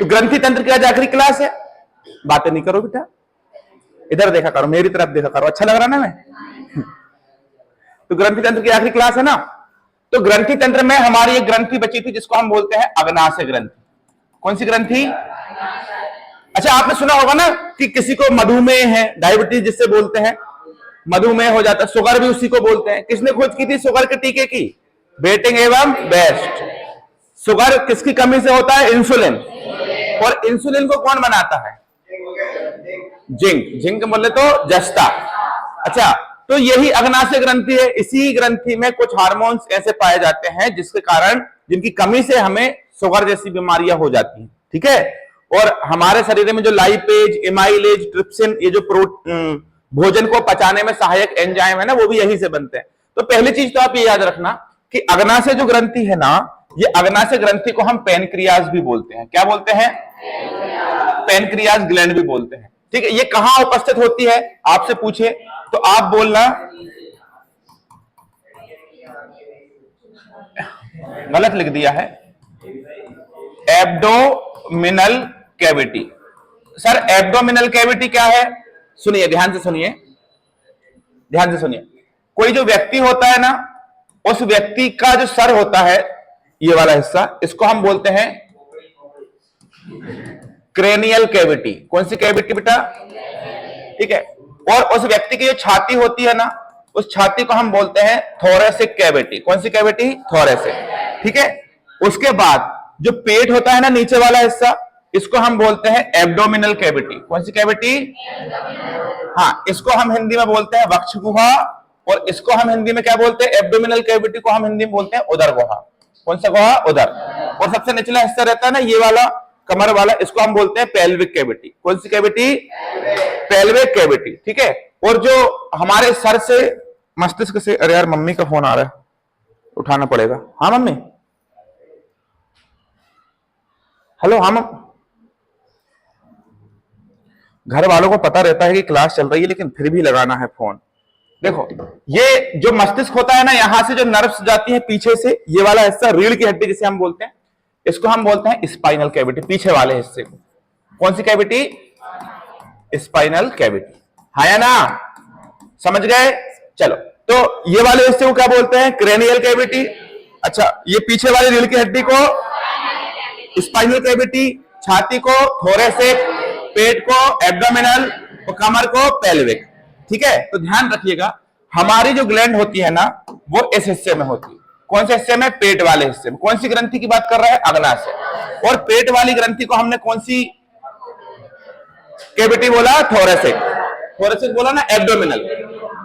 तो ग्रंथि तंत्र की आज आखिरी क्लास है। बातें नहीं करो बेटा, इधर देखा करो, मेरी तरफ देखा करो, अच्छा लग रहा ना मैं। तो ग्रंथि तंत्र की आखिरी क्लास है ना। तो ग्रंथि तंत्र में हमारी एक ग्रंथि बची थी जिसको हम बोलते हैं अग्नाशय ग्रंथि। कौन सी ग्रंथि? अच्छा, आपने सुना होगा ना कि किसी को मधुमेह है, डायबिटीज जिससे बोलते हैं, मधुमेह हो जाता है, शुगर भी उसी को बोलते हैं। किसने खोज की थी शुगर के टीके की? बेटिंग एवं बेस्ट। शुगर किसकी कमी से होता है? इंसुलिन। और इंसुलिन को कौन बनाता है? जिंक। जिंक बोले तो जस्ता। अच्छा, तो यही अग्नाशय ग्रंथि है। इसी ग्रंथि में कुछ हार्मोन्स ऐसे पाए जाते हैं जिसके कारण, जिनकी कमी से हमें शुगर जैसी बीमारियां हो जाती हैं। ठीक है। और हमारे शरीर में जो लाइपेज, एमाइलेज, ट्रिप्सिन, ये जो भोजन को पचाने में सहायक एंजाइम है ना, वो भी यही से बनते हैं। तो पहली चीज तो आप ये याद रखना कि अग्नाशय जो ग्रंथि है ना, ये अग्नाशय ग्रंथि को हम पैनक्रियाज भी बोलते हैं। क्या बोलते हैं? पैनक्रियाज ग्लैंड भी बोलते हैं। ठीक है। ये कहां उपस्थित होती है आपसे पूछे तो आप बोलना, गलत लिख दिया है, abdominal cavity. Sir abdominal cavity क्या है? सुनिए, ध्यान से सुनिए, ध्यान से सुनिए। कोई जो व्यक्ति होता है ना, उस व्यक्ति का जो सर होता है, ये वाला हिस्सा, इसको हम बोलते हैं क्रेनियल कैविटी। कौन सी कैविटी बेटा? ठीक है। और उस व्यक्ति की जो छाती होती है ना, उस छाती को हम बोलते हैं थोरेसिक कैविटी। कौन सी कैविटी? थोरेसिक। ठीक है। उसके बाद जो पेट होता है ना, नीचे वाला हिस्सा, इसको हम बोलते हैं एब्डोमिनल कैविटी। कौन सी कैविटी? हाँ, इसको हम हिंदी में बोलते हैं वक्ष गुहा, और इसको हम हिंदी में क्या बोलते हैं? एब्डोमिनल कैविटी को हम हिंदी में बोलते हैं उदर गुहा। कौन सा गुहा? उदर। और सबसे निचला हिस्सा रहता है ना, ये वाला कमर वाला, इसको हम बोलते हैं पेल्विक कैविटी। कौन सी कैविटी? Pelvic cavity. ठीक है। और जो हमारे सर से मस्तिष्क से, अरे यार मम्मी का फोन आ रहा है, उठाना पड़ेगा। हाँ मम्मी, हेलो। हाँ मम्मी। घर वालों को पता रहता है कि क्लास चल रही है, लेकिन फिर भी लगाना है फोन। देखो, ये जो मस्तिष्क होता है ना, यहां से जो नर्व्स जाती है पीछे से, ये वाला हिस्सा रीढ़ की हड्डी जिसे हम बोलते हैं, इसको हम बोलते हैं स्पाइनल कैविटी। पीछे वाले हिस्से को कौन सी कैविटी? Spinal cavity. हाँ या ना? समझ गए? चलो, तो ये वाले हिस्से को क्या बोलते हैं? Cranial cavity. अच्छा, ये पीछे वाली रीढ़ की हड्डी को स्पाइनल कैविटी, छाती को थोरेसिक, पेट को एब्डोमिनल, और कमर को पेल्विक। ठीक है। तो ध्यान रखिएगा, हमारी जो ग्लैंड होती है ना, वो इस हिस्से में होती है। कौन से हिस्से में? पेट वाले हिस्से में। कौन सी ग्रंथि की बात कर रहा है? अग्नाशय। और पेट वाली ग्रंथि को हमने कौन सी कैविटी बोला? थोरेसिक। थोरेसिक बोला ना, एब्डोमिनल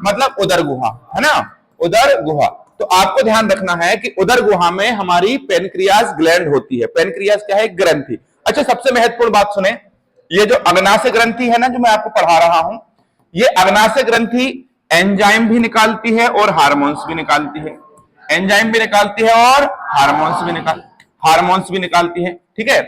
मतलब उदर गुहा, है ना, उदर गुहा। तो आपको ध्यान रखना है कि उदर गुहा में हमारी पेनक्रियाज ग्लैंड होती है। पेनक्रियाज क्या है? ग्रंथि। अच्छा, सबसे महत्वपूर्ण बात सुने, ये जो अग्नाशय ग्रंथि है ना, जो मैं आपको पढ़ा रहा हूं, ये अग्नाशय ग्रंथि एंजाइम भी निकालती है और हार्मोन्स भी निकालती है। एंजाइम भी निकालती है और हार्मोन्स भी निकालती है। ठीक है।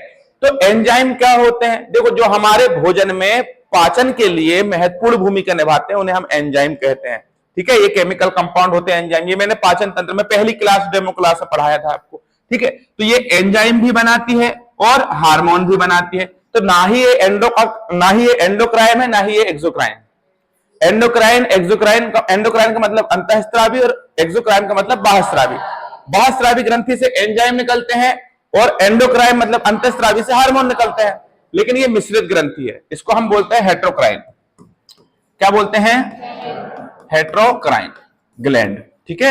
तो एंजाइम क्या होते हैं? देखो, जो हमारे भोजन में पाचन के लिए महत्वपूर्ण भूमिका निभाते हैं, उन्हें हम एंजाइम कहते हैं। ठीक है। ये केमिकल कंपाउंड होते हैं एंजाइम। ये मैंने पाचन तंत्र में पहली क्लास, डेमो क्लास में पढ़ाया था आपको। ठीक है। तो ये एंजाइम भी बनाती है और हार्मोन भी बनाती है। तो ना ही ये एंडोक्राइन है, ना ही ये एक्सोक्राइन। एंडोक्राइन, एक्सोक्राइन का, एंडोक्राइन का मतलब अंतःस्रावी और एक्सोक्राइन का मतलब बाह्यस्रावी। बाह्यस्रावी ग्रंथि से एंजाइम निकलते हैं और एंडोक्राइन मतलब अंतःस्रावी से हार्मोन निकलते हैं। लेकिन ये मिश्रित ग्रंथि है, इसको हम बोलते हैं हेट्रोक्राइन। क्या बोलते हैं? Heterocrine gland. ठीक है।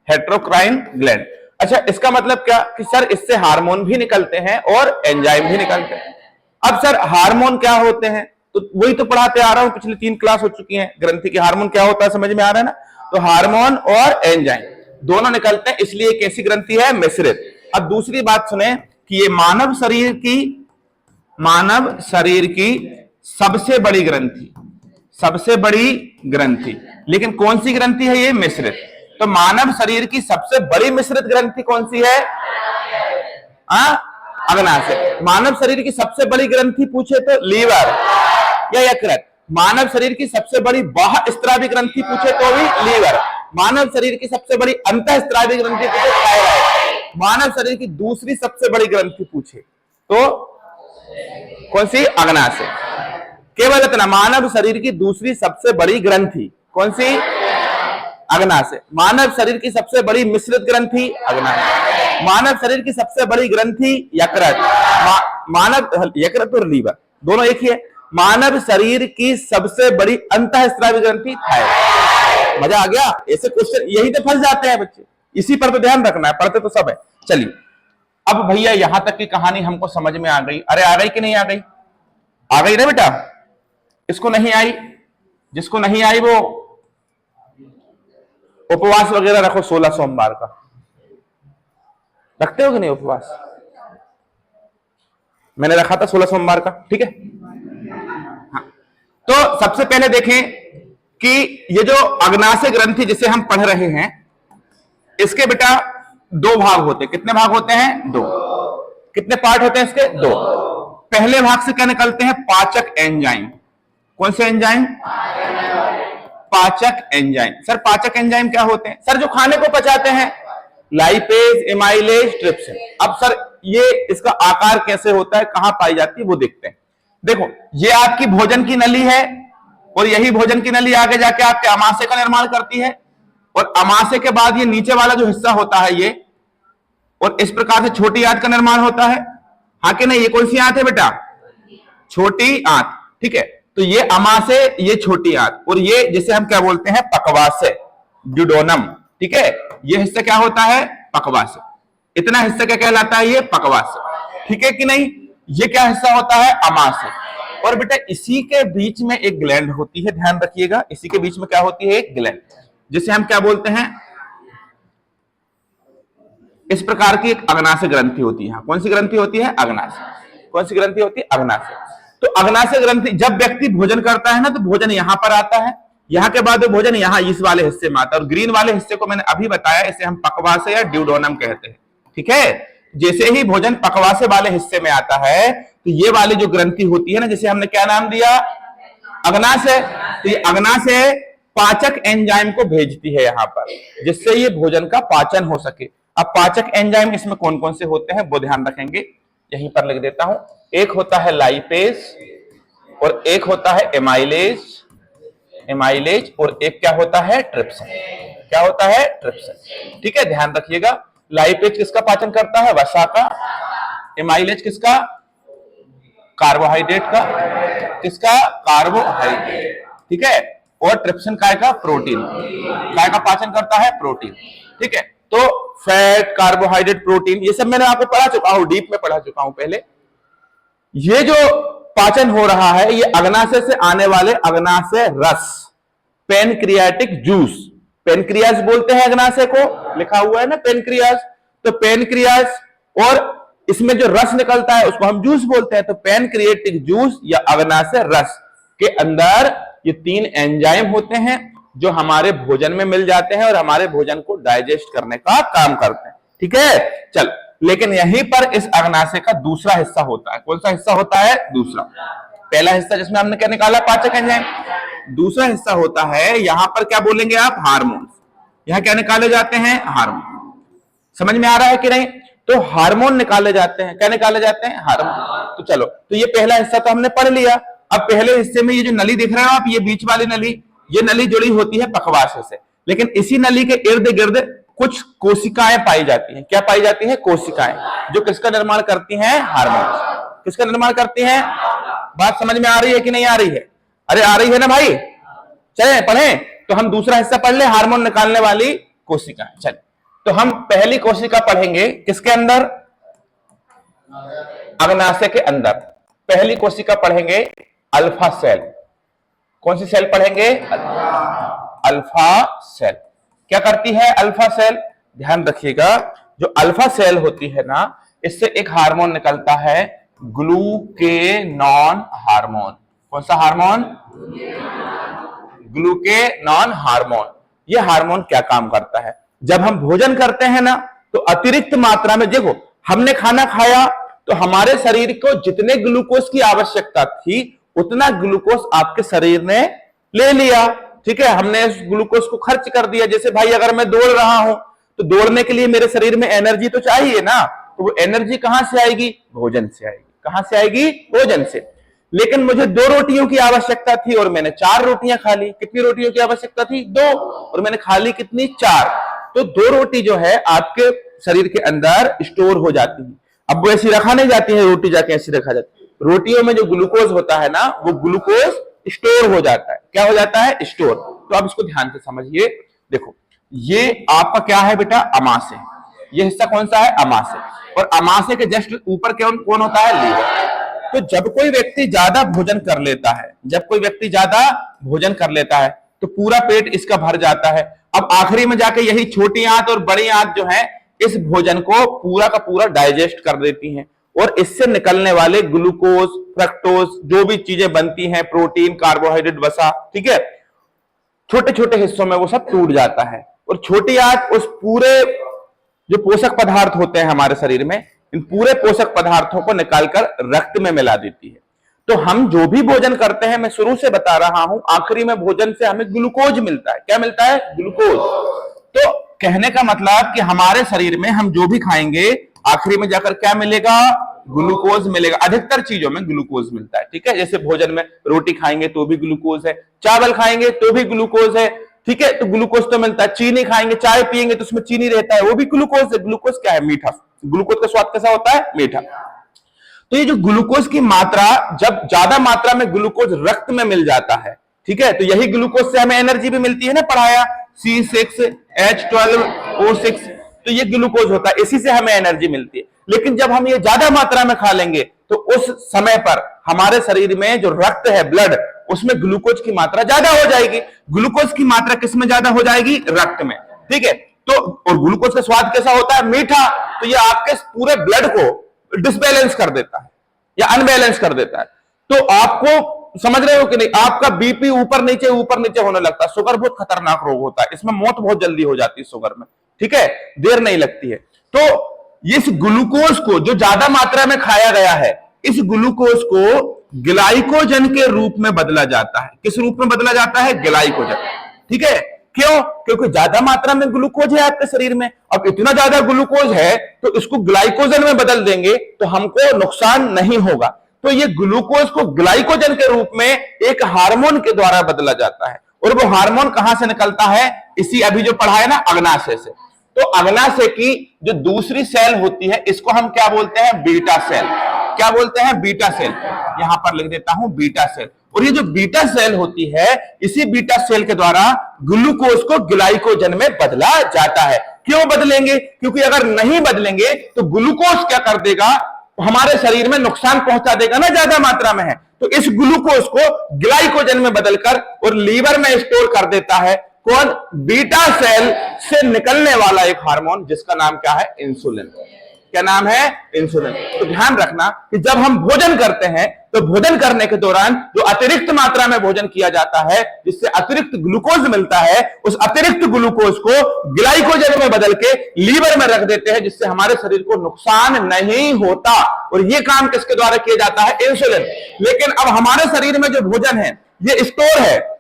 Heterocrine gland. अच्छा, इसका मतलब क्या कि सर इससे हार्मोन भी निकलते हैं और एंजाइम भी निकलते हैं। अब सर हार्मोन क्या होते हैं? तो वही तो पढ़ाते आ रहा हूं, पिछली 3 क्लास हो चुकी हैं। ग्रंथि के हार्मोन क्या होता है समझ में आ रहा है ना? तो हार्मोन और एंजाइम दोनों निकलते हैं, इसलिए कैसी ग्रंथि है? मिश्रित। अब दूसरी बात सुने कि ये मानव शरीर की सबसे बड़ी ग्रंथि, लेकिन कौन सी ग्रंथि है? ये मिश्रित। तो मानव शरीर की सबसे बड़ी मिश्रित ग्रंथि कौन सी है? अग्नाशय। मानव शरीर की सबसे बड़ी ग्रंथि पूछे तो लीवर या यकृत। मानव शरीर की सबसे बड़ी बाह्यस्रावी ग्रंथि पूछे तो भी लीवर। मानव शरीर की सबसे बड़ी अंतःस्रावी ग्रंथि पूछे थायराइड। मानव शरीर की दूसरी सबसे बड़ी ग्रंथि पूछे तो कौन सी? अग्नाशय। केवल इतना, मानव शरीर की दूसरी सबसे बड़ी ग्रंथि कौन सी? अग्नाशय। मानव शरीर की सबसे बड़ी मिश्रित ग्रंथि अग्नाशय। मानव शरीर की सबसे बड़ी ग्रंथि यकृत। मानव यकृत और लीवर दोनों एक ही है। मानव शरीर की सबसे बड़ी अंतःस्रावी ग्रंथि थायराइड। मजा आ गया? ऐसे क्वेश्चन यही तो फंस जाते हैं बच्चे, इसी पर तो ध्यान रखना है, पढ़ते तो सब है। चलिए अब भैया यहां तक की कहानी हमको समझ में आ गई। अरे आ गई कि नहीं आ गई? आ गई ना बेटा? इसको नहीं आई, जिसको नहीं आई वो उपवास वगैरह रखो 16 सोमवार का। रखते हो कि नहीं उपवास? मैंने रखा था 16 सोमवार का, ठीक है। हाँ। तो सबसे पहले देखें कि ये जो अग्नाशय ग्रंथि जिसे हम पढ़ रहे हैं, इसके बेटा दो भाग होते हैं। कितने भाग होते हैं? दो। कितने पार्ट होते हैं इसके? दो। पहले भाग से क्या निकलते हैं? पाचक एंजाइम। कौन से एंजाइम? पाचक एंजाइम। सर पाचक एंजाइम क्या होते हैं? सर जो खाने को पचाते हैं, लाइपेज, एमाइलेज, ट्रिप्सिन। अब सर ये इसका आकार कैसे होता है, कहां पाई जाती है, वो देखते हैं। देखो ये आपकी भोजन की नली है, और यही भोजन की नली आगे जाके आपके अमाशय का निर्माण करती है, और अमाशय के बाद ये नीचे वाला जो हिस्सा होता है ये, और इस प्रकार से छोटी आंत का निर्माण होता है। हाँ कि नहीं? ये कौन सी आंत है बेटा? छोटी आंत, ठीक है। तो ये अमाशय, ये छोटी आंत, और ये जिसे हम क्या बोलते हैं? पक्वाशय, ड्यूडोनम, ठीक है। ये हिस्सा क्या होता है? पक्वाशय। इतना हिस्सा क्या कहलाता है? ये पक्वाशय, ठीक है कि नहीं। ये क्या हिस्सा होता है? अमाशय। और बेटा इसी के बीच में एक ग्लैंड होती है, ध्यान रखिएगा, इसी के बीच में क्या होती है? एक ग्लैंड, जिसे हम क्या बोलते हैं? इस प्रकार की एक अग्नाशय ग्रंथि होती है। कौन सी ग्रंथि होती है? अग्नाशय। कौन सी ग्रंथि होती है? अग्नाशय। तो अग्नाशय ग्रंथि, जब व्यक्ति भोजन करता है ना, तो भोजन यहां पर आता है, यहां के बाद भोजन यहां इस वाले हिस्से में आता है, और ग्रीन वाले हिस्से को मैंने अभी बताया, इसे हम पक्वाशय या ड्यूडोनम कहते हैं, ठीक है। जैसे ही भोजन पक्वाशय वाले हिस्से में आता है, तो ये वाली जो ग्रंथि होती है ना, जिसे हमने क्या नाम दिया? अग्नाशय। तो ये अग्नाशय पाचक एंजाइम को भेजती है यहां पर, जिससे ये भोजन का पाचन हो सके। अब पाचक एंजाइम इसमें कौन कौन से होते हैं वो ध्यान रखेंगे, यहीं पर लिख देता हूं। एक होता है लाइपेज, और एक होता है एमाइलेज, और एक क्या होता है? ट्रिप्सिन। क्या होता है? ट्रिप्सिन, ठीक है, ध्यान रखिएगा। लाइपेज किसका पाचन करता है? वसा का। एमाइलेज किसका? कार्बोहाइड्रेट का। किसका? कार्बोहाइड्रेट, ठीक है। और ट्रिप्सिन काय का? प्रोटीन। काय का पाचन करता है? प्रोटीन, ठीक है। तो फैट, कार्बोहाइड्रेट, प्रोटीन, ये सब मैंने आपको पढ़ा चुका हूं, डीप में पढ़ा चुका हूं पहले। ये जो पाचन हो रहा है, ये अग्नाशय से आने वाले अग्नाशय रस, पेनक्रियाटिक जूस, पेनक्रियास बोलते हैं अग्नाशय को, लिखा हुआ है ना पेनक्रियास। तो पेनक्रियास, और इसमें जो रस निकलता है उसको हम जूस बोलते हैं। तो पेनक्रियाटिक जूस या अग्नाशय रस के अंदर ये 3 एंजाइम होते हैं, जो हमारे भोजन में मिल जाते हैं और हमारे भोजन को डाइजेस्ट करने का काम करते हैं, ठीक है। चल, लेकिन यहीं पर इस अग्नाशय का दूसरा हिस्सा होता है। कौन सा हिस्सा होता है? दूसरा। पहला हिस्सा जिसमें हमने क्या निकाला? पाचक एंजाइम। दूसरा हिस्सा होता है, यहां पर क्या बोलेंगे आप? हार्मोन्स। यहां क्या निकाले जाते हैं? हार्मोन। समझ में आ रहा है कि नहीं? तो हार्मोन निकाले जाते हैं। क्या निकाले जाते हैं? हार्मोन। तो चलो, तो ये पहला हिस्सा तो हमने पढ़ लिया। अब पहले हिस्से में ये जो नली दिख रहे हो आप, ये बीच वाली नली, ये नली जुड़ी होती है पक्वाशय से, लेकिन इसी नली के इर्द गिर्द कुछ कोशिकाएं पाई जाती हैं। क्या पाई जाती हैं? कोशिकाएं, जो किसका निर्माण करती हैं? हार्मोन। किसका निर्माण करती हैं? बात समझ में आ रही है कि नहीं आ रही है? अरे आ रही है ना भाई? चले पढ़ें। तो हम दूसरा हिस्सा पढ़ ले, हार्मोन निकालने वाली कोशिकाएं। चलिए, तो हम पहली कोशिका पढ़ेंगे किसके अंदर? अग्नाशय के अंदर। पहली कोशिका पढ़ेंगे अल्फा सेल। कौन सी सेल पढ़ेंगे? Alpha cell. क्या करती है अल्फा सेल? ध्यान रखिएगा, जो अल्फा सेल होती है ना, इससे एक हार्मोन निकलता है, ग्लूकेनॉन हार्मोन। कौन सा हार्मोन? ग्लूकेनॉन हार्मोन। यह हार्मोन क्या काम करता है? जब हम भोजन करते हैं ना, तो अतिरिक्त मात्रा में, देखो हमने खाना खाया तो हमारे शरीर को जितने ग्लूकोज की आवश्यकता थी उतना ग्लूकोज आपके शरीर ने ले लिया, ठीक है। हमने इस ग्लूकोज को खर्च कर दिया। जैसे भाई अगर मैं दौड़ रहा हूं तो दौड़ने के लिए मेरे शरीर में एनर्जी तो चाहिए ना, तो वो एनर्जी कहां से आएगी? भोजन से आएगी। कहां से आएगी? भोजन से। लेकिन मुझे 2 रोटियों की आवश्यकता थी और मैंने 4 रोटियां खा ली। कितनी रोटियों की आवश्यकता थी? 2, और मैंने खा ली कितनी? 4। तो 2 रोटी जो है आपके शरीर के अंदर स्टोर हो जाती है। अब वो ऐसी रखा नहीं जाती है, रोटी जाके ऐसी रखा जाती है। रोटियों में जो ग्लूकोज होता है ना, वो ग्लूकोज स्टोर हो जाता है। क्या हो जाता है? स्टोर। तो आप इसको ध्यान से समझिए। देखो, ये आपका क्या है बेटा? अमाशय। ये हिस्सा कौन सा है? अमाशय। और अमाशय के जस्ट ऊपर कौन होता है? लीवर। तो जब कोई व्यक्ति ज्यादा भोजन कर लेता है, जब कोई व्यक्ति ज्यादा भोजन कर लेता है तो पूरा पेट इसका भर जाता है। अब आखिरी में जाके यही छोटी आंत और बड़ी आंत जो है इस भोजन को पूरा का पूरा डाइजेस्ट कर देती हैं, और इससे निकलने वाले ग्लूकोज, फ्रक्टोज, जो भी चीजें बनती हैं, प्रोटीन, कार्बोहाइड्रेट, वसा, ठीक है, छोटे छोटे हिस्सों में वो सब टूट जाता है। और छोटी आंत उस पूरे जो पोषक पदार्थ होते हैं हमारे शरीर में, इन पूरे पोषक पदार्थों को निकालकर रक्त में मिला देती है। तो हम जो भी भोजन करते हैं, मैं शुरू से बता रहा हूं, आखिरी में भोजन से हमें ग्लूकोज मिलता है। क्या मिलता है? ग्लूकोज। तो कहने का मतलब कि हमारे शरीर में हम जो भी खाएंगे, आखिरी में जाकर क्या मिलेगा? ग्लूकोज मिलेगा। अधिकतर चीजों में ग्लूकोज मिलता है, ठीक है। जैसे भोजन में रोटी खाएंगे तो भी ग्लूकोज है, चावल खाएंगे तो भी ग्लूकोज है, ठीक है, तो ग्लूकोज तो मिलता है। चीनी खाएंगे, चाय पिएंगे तो उसमें चीनी रहता है, वो भी ग्लूकोज है। ग्लूकोज क्या है? मीठा। ग्लूकोज का स्वाद कैसा होता है? मीठा। तो ये जो ग्लूकोज की मात्रा, जब ज्यादा मात्रा में ग्लूकोज रक्त में मिल जाता है, ठीक है, तो यही ग्लूकोज से हमें एनर्जी भी मिलती है ना, पढ़ाया C6H12O6, तो ये ग्लूकोज होता है, इसी से हमें एनर्जी मिलती है। लेकिन जब हम ये ज्यादा मात्रा में खा लेंगे तो उस समय पर हमारे शरीर में जो रक्त है, ब्लड, उसमें ग्लूकोज की मात्रा ज्यादा हो जाएगी। ग्लूकोज की मात्रा किस में ज्यादा हो जाएगी? रक्त में, ठीक है। तो और ग्लूकोज का स्वाद कैसा होता है? मीठा। तो ये आपके पूरे ब्लड को डिसबैलेंस कर देता है या अनबैलेंस कर देता है। तो आपको समझ रहे हो कि नहीं? आपका बीपी ऊपर नीचे होने लगता है। शुगर बहुत खतरनाक रोग होता है, इसमें मौत बहुत जल्दी हो जाती है शुगर में, ठीक है, देर नहीं लगती है। तो इस ग्लूकोज को जो ज्यादा मात्रा में खाया गया है, इस ग्लूकोज को ग्लाइकोजन के रूप में बदला जाता है। किस रूप में बदला जाता है? ग्लाइकोजन, ठीक है। क्यों? क्योंकि ज्यादा मात्रा में ग्लूकोज है आपके शरीर में। अब इतना ज्यादा ग्लूकोज है तो इसको ग्लाइकोजन में बदल देंगे तो हमको नुकसान नहीं होगा। तो ये ग्लूकोज को ग्लाइकोजन के रूप में एक हार्मोन के द्वारा बदला जाता है। और वो हार्मोन कहां से निकलता है? इसी अभी जो पढ़ा है ना, अग्नाशय से। तो अग्नाशय की जो दूसरी सेल होती है, इसको हम क्या बोलते हैं? Beta cell. क्या बोलते हैं? Beta cell. यहां पर लिख देता हूं, बीटा सेल। और ये जो बीटा सेल होती है, इसी बीटा सेल के द्वारा ग्लूकोज को ग्लाइकोजन में बदला जाता है। क्यों बदलेंगे? क्योंकि अगर नहीं बदलेंगे तो ग्लूकोज क्या कर देगा? हमारे शरीर में नुकसान पहुंचा देगा ना, ज्यादा मात्रा में है। तो इस ग्लूकोज को ग्लाइकोजन में बदलकर और लीवर में स्टोर कर देता है कौन? बीटा सेल से निकलने वाला एक हार्मोन, जिसका नाम क्या है? इंसुलिन। क्या नाम है? इंसुलिन। तो ध्यान रखना कि जब हम भोजन करते हैं तो भोजन करने के दौरान जो अतिरिक्त मात्रा में भोजन किया जाता है, जिससे अतिरिक्त ग्लूकोज मिलता है, उस अतिरिक्त ग्लूकोज को ग्लाइकोजन में बदल के लीवर में रख देते हैं, जिससे हमारे शरीर को नुकसान नहीं होता। और ये काम किसके द्वारा किया जाता है? इंसुलिन। लेकिन अब हमारे शरीर में जो भोजन है ये स्टोर है।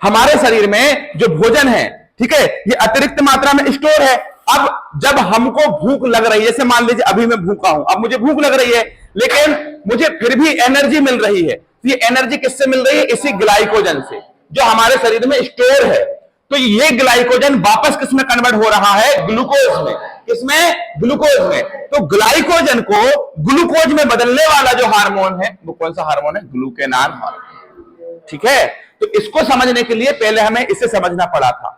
हमारे शरीर में जो भोजन है, ठीक है, ये अतिरिक्त मात्रा में स्टोर है। अब जब हमको भूख लग रही है, जैसे मान लीजिए अभी मैं भूखा हूं, अब मुझे भूख लग रही है, लेकिन मुझे फिर भी एनर्जी मिल रही है। ये एनर्जी किससे मिल रही है? इसी ग्लाइकोजन से, जो हमारे शरीर में स्टोर है। तो ये ग्लाइकोजन वापस किसमें कन्वर्ट हो रहा है? ग्लूकोज में। किसमें? ग्लूकोज में। तो ग्लाइकोजन को ग्लूकोज में बदलने वाला जो हार्मोन है, वो कौन सा हार्मोन है? ग्लूकेनान हार्मोन, ठीक है। तो इसको समझने के लिए पहले हमें इसे समझना पड़ा था।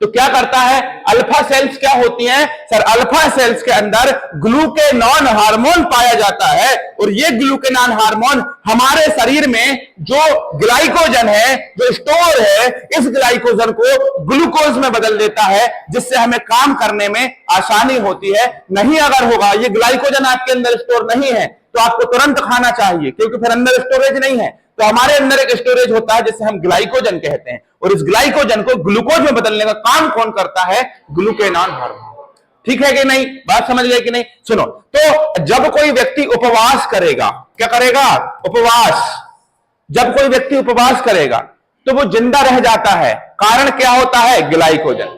तो क्या करता है? अल्फा सेल्स क्या होती हैं? सर, अल्फा सेल्स के अंदर ग्लूकेनॉन हार्मोन पाया जाता है। और ये ग्लूकेनॉन हार्मोन हमारे शरीर में जो ग्लाइकोजन है, जो स्टोर है, इस ग्लाइकोजन को ग्लूकोज में बदल देता है, जिससे हमें काम करने में आसानी होती है। नहीं अगर होगा, ये ग्लाइकोजन आपके अंदर स्टोर नहीं है, तो आपको तुरंत खाना चाहिए, क्योंकि फिर अंदर स्टोरेज नहीं है। तो हमारे अंदर एक स्टोरेज होता है जिसे हम ग्लाइकोजन कहते हैं, और इस ग्लाइकोजन को ग्लूकोज में बदलने का काम कौन करता है? ग्लूकेनॉन हार्मोन। ठीक है कि नहीं? बात समझ गए कि नहीं? सुनो, तो जब कोई व्यक्ति उपवास करेगा, क्या करेगा? उपवास। जब कोई व्यक्ति उपवास करेगा तो वो जिंदा रह जाता है। कारण क्या होता है? ग्लाइकोजन।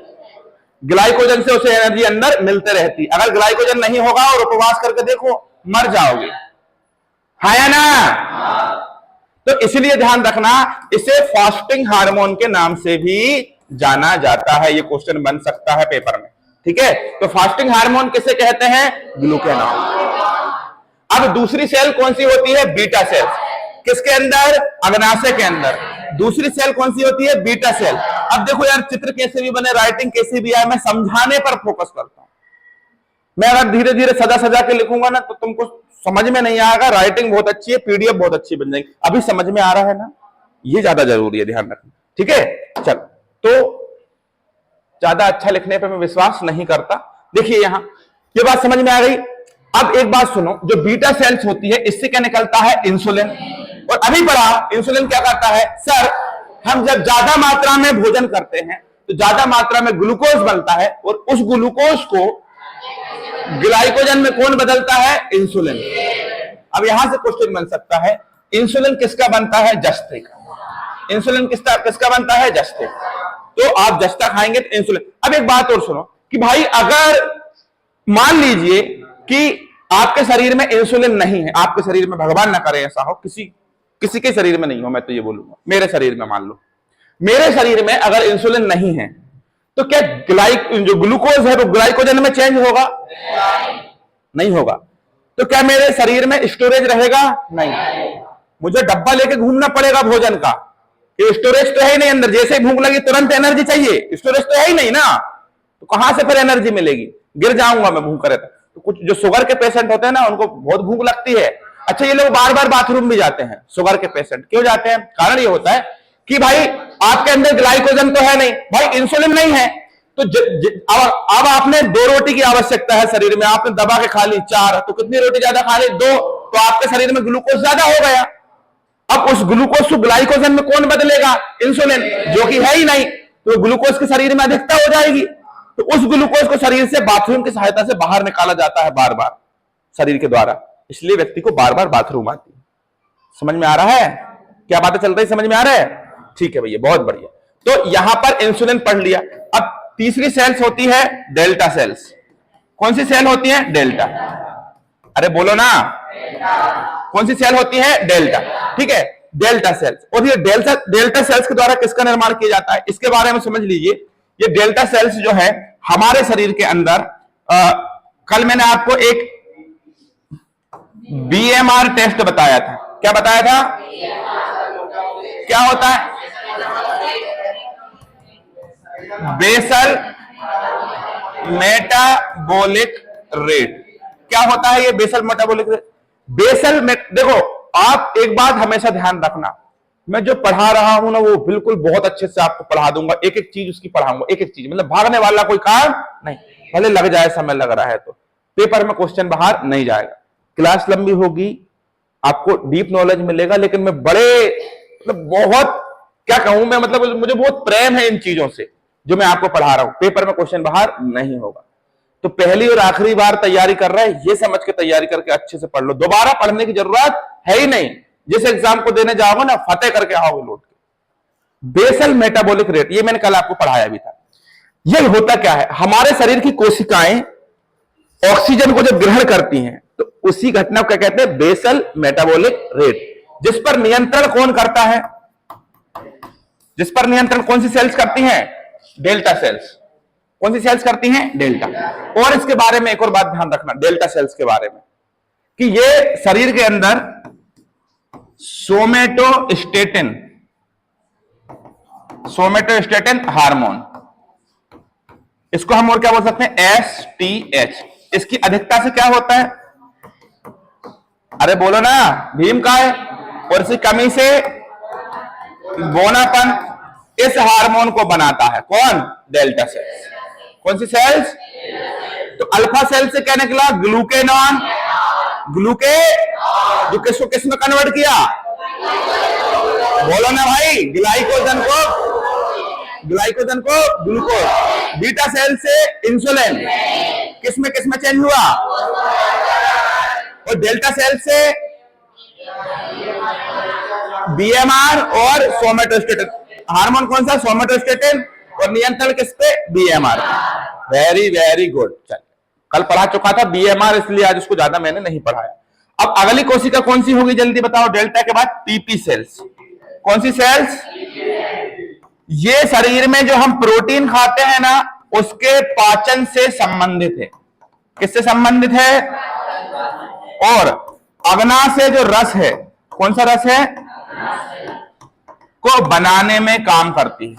ग्लाइकोजन से उसे एनर्जी अंदर मिलते रहती। अगर ग्लाइकोजन नहीं होगा और उपवास करके देखो, मर जाओगे, है या ना? तो इसलिए ध्यान रखना, इसे फास्टिंग हार्मोन के नाम से भी जाना जाता है। ये क्वेश्चन बन सकता है पेपर में, ठीक है? तो फास्टिंग हार्मोन किसे कहते हैं? ग्लूकेनॉन। अब दूसरी सेल कौन सी होती है? Beta cell. किसके अंदर? अग्नाशय के अंदर। दूसरी सेल कौन सी होती है? Beta cell. अब देखो यार, चित्र कैसे भी बने, राइटिंग कैसी भी आए, मैं समझाने पर फोकस करता हूं। मैं अगर धीरे धीरे सजा सजा के लिखूंगा ना तो तुमको समझ में नहीं आएगा। राइटिंग बहुत अच्छी है, पीडीएफ बहुत अच्छी बन जाएगी। अभी समझ में आ रहा है ना? ये ज्यादा जरूरी है, ध्यान रखना, ठीक है? चल, तो ज्यादा अच्छा लिखने पर मैं विश्वास नहीं करता। देखिए यहां ये बात समझ में आ गई। अब एक बात सुनो, जो बीटा सेल्स होती है इससे क्या निकलता है? इंसुलिन। और अभी पढ़ा, इंसुलिन क्या करता है? सर, हम जब ज्यादा मात्रा में भोजन करते हैं तो ज्यादा मात्रा में ग्लूकोज बनता है, और उस ग्लूकोज को ग्लाइकोजन में कौन बदलता है? इंसुलिन। अब यहां से क्वेश्चन बन सकता है, इंसुलिन किसका बनता है? जस्ते का। इंसुलिन किसका बनता है? जस्ते। तो आप जस्ता खाएंगे तो इंसुलिन। अब एक बात और सुनो कि भाई, अगर मान लीजिए कि आपके शरीर में इंसुलिन नहीं है, आपके शरीर में, भगवान ना करे ऐसा हो, किसी के शरीर में नहीं हो, मैं तो ये बोलूंगा, मेरे शरीर में मान लो, मेरे शरीर में अगर इंसुलिन नहीं है तो क्या जो ग्लूकोज है वो ग्लाइकोजन में चेंज होगा? नहीं होगा। तो क्या मेरे शरीर में स्टोरेज रहेगा? नहीं। मुझे डब्बा लेके घूमना पड़ेगा भोजन का, ये स्टोरेज तो है ही नहीं अंदर। जैसे ही भूख लगी तुरंत एनर्जी चाहिए, स्टोरेज तो है ही नहीं ना, तो कहां से फिर एनर्जी मिलेगी? गिर जाऊंगा मैं भूख करे तो। कुछ जो शुगर के पेशेंट होते हैं ना, उनको बहुत भूख लगती है। अच्छा, ये लोग बार बार बाथरूम भी जाते हैं, शुगर के पेशेंट क्यों जाते हैं? कारण ये होता है कि भाई आपके अंदर ग्लाइकोजन तो है नहीं, भाई इंसुलिन नहीं है, तो अब आपने 2 रोटी की आवश्यकता है शरीर में, आपने दबा के खा ली 4, तो कितनी रोटी ज्यादा खा ली? 2, तो आपके शरीर में ग्लूकोज ज्यादा हो गया। अब उस ग्लूकोज को ग्लाइकोजन में कौन बदलेगा? इंसुलिन, जो कि है ही नहीं, तो ग्लूकोज के शरीर में अधिकता हो जाएगी। तो उस ग्लूकोज को शरीर से बाथरूम की सहायता से बाहर निकाला जाता है, बार बार शरीर के द्वारा, इसलिए व्यक्ति को बार बार बाथरूम आती है। समझ में आ रहा है? क्या बातें चल रही, समझ में आ रहा है? ठीक है भैया, बहुत बढ़िया। तो यहां पर इंसुलिन पढ़ लिया। अब तीसरी सेल्स होती है डेल्टा सेल्स। कौन सी सेल होती है? डेल्टा। अरे बोलो ना, कौन सी सेल होती है? डेल्टा, ठीक है, डेल्टा सेल्स। और ये डेल्टा सेल्स के द्वारा किसका निर्माण किया जाता है, इसके बारे में समझ लीजिए। ये डेल्टा सेल्स जो है हमारे शरीर के अंदर, कल मैंने आपको एक बीएमआर टेस्ट बताया था। क्या बताया था? क्या होता है? Basal metabolic rate. क्या होता है ये बेसल मेटाबॉलिक रेट? देखो, आप एक बात हमेशा ध्यान रखना, मैं जो पढ़ा रहा हूं ना वो बिल्कुल बहुत अच्छे से आपको पढ़ा दूंगा, एक एक चीज उसकी पढ़ाऊंगा, एक एक चीज, मतलब भागने वाला कोई काम नहीं। भले लग जाए, समय लग रहा है तो पेपर में क्वेश्चन बाहर नहीं जाएगा। क्लास लंबी होगी, आपको डीप नॉलेज मिलेगा, लेकिन मैं बड़े, मतलब बहुत, क्या कहूं मैं, मतलब मुझे बहुत प्रेम है इन चीजों से जो मैं आपको पढ़ा रहा हूं। पेपर में क्वेश्चन बाहर नहीं होगा। तो पहली और आखिरी बार तैयारी कर रहा है, ये समझ के तैयारी करके अच्छे से पढ़ लो, दोबारा पढ़ने की जरूरत है ही नहीं। जिस एग्जाम को देने जाओगे ना, फतेह करके आओगे लौट के। बेसल मेटाबॉलिक रेट, ये मैंने कल आपको पढ़ाया भी था। ये होता क्या है, हमारे शरीर की कोशिकाएं ऑक्सीजन को जब ग्रहण करती हैं तो उसी घटना को क्या कहते हैं? Basal metabolic rate. जिस पर नियंत्रण कौन करता है? जिस पर नियंत्रण कौन सी सेल्स करती हैं? Delta sales. कौन सी सेल्स करती हैं? डेल्टा। और इसके बारे में एक और बात ध्यान रखना डेल्टा सेल्स के बारे में, कि ये शरीर के अंदर सोमेटोस्टेटिन हार्मोन, इसको हम और क्या बोल सकते हैं? STH। इसकी अधिकता से क्या होता है? अरे बोलो ना, भीम का है। और इसकी कमी से बोनापन। इस हार्मोन को बनाता है कौन? Delta sales. कौन सी सेल्स? तो अल्फा सेल से क्या निकला? ग्लूकेनॉन। जो किसको किस में कन्वर्ट किया? बोलो ना भाई, ग्लाइकोजन को ग्लूकोज। बीटा सेल से इंसुलिन, किस में चेंज हुआ? और डेल्टा सेल से बीएमआर और सोमेटोस्टेटिन। हार्मोन कौन सा? सोमेटोस्टेटिन। और नियंत्रण किस पे? बीएमआर। Very very good. चल, कल पढ़ा चुका था बीएमआर, इसलिए आज उसको ज्यादा मैंने नहीं पढ़ाया। अब अगली कोशिका कौन सी होगी जल्दी बताओ, डेल्टा के बाद पीपी सेल्स। कौन सी सेल्स? ये शरीर में जो हम प्रोटीन खाते हैं ना, उसके पाचन से संबंधित है। किससे संबंधित है? और अग्ना से जो रस है, कौन सा रस है, को बनाने में काम करती है।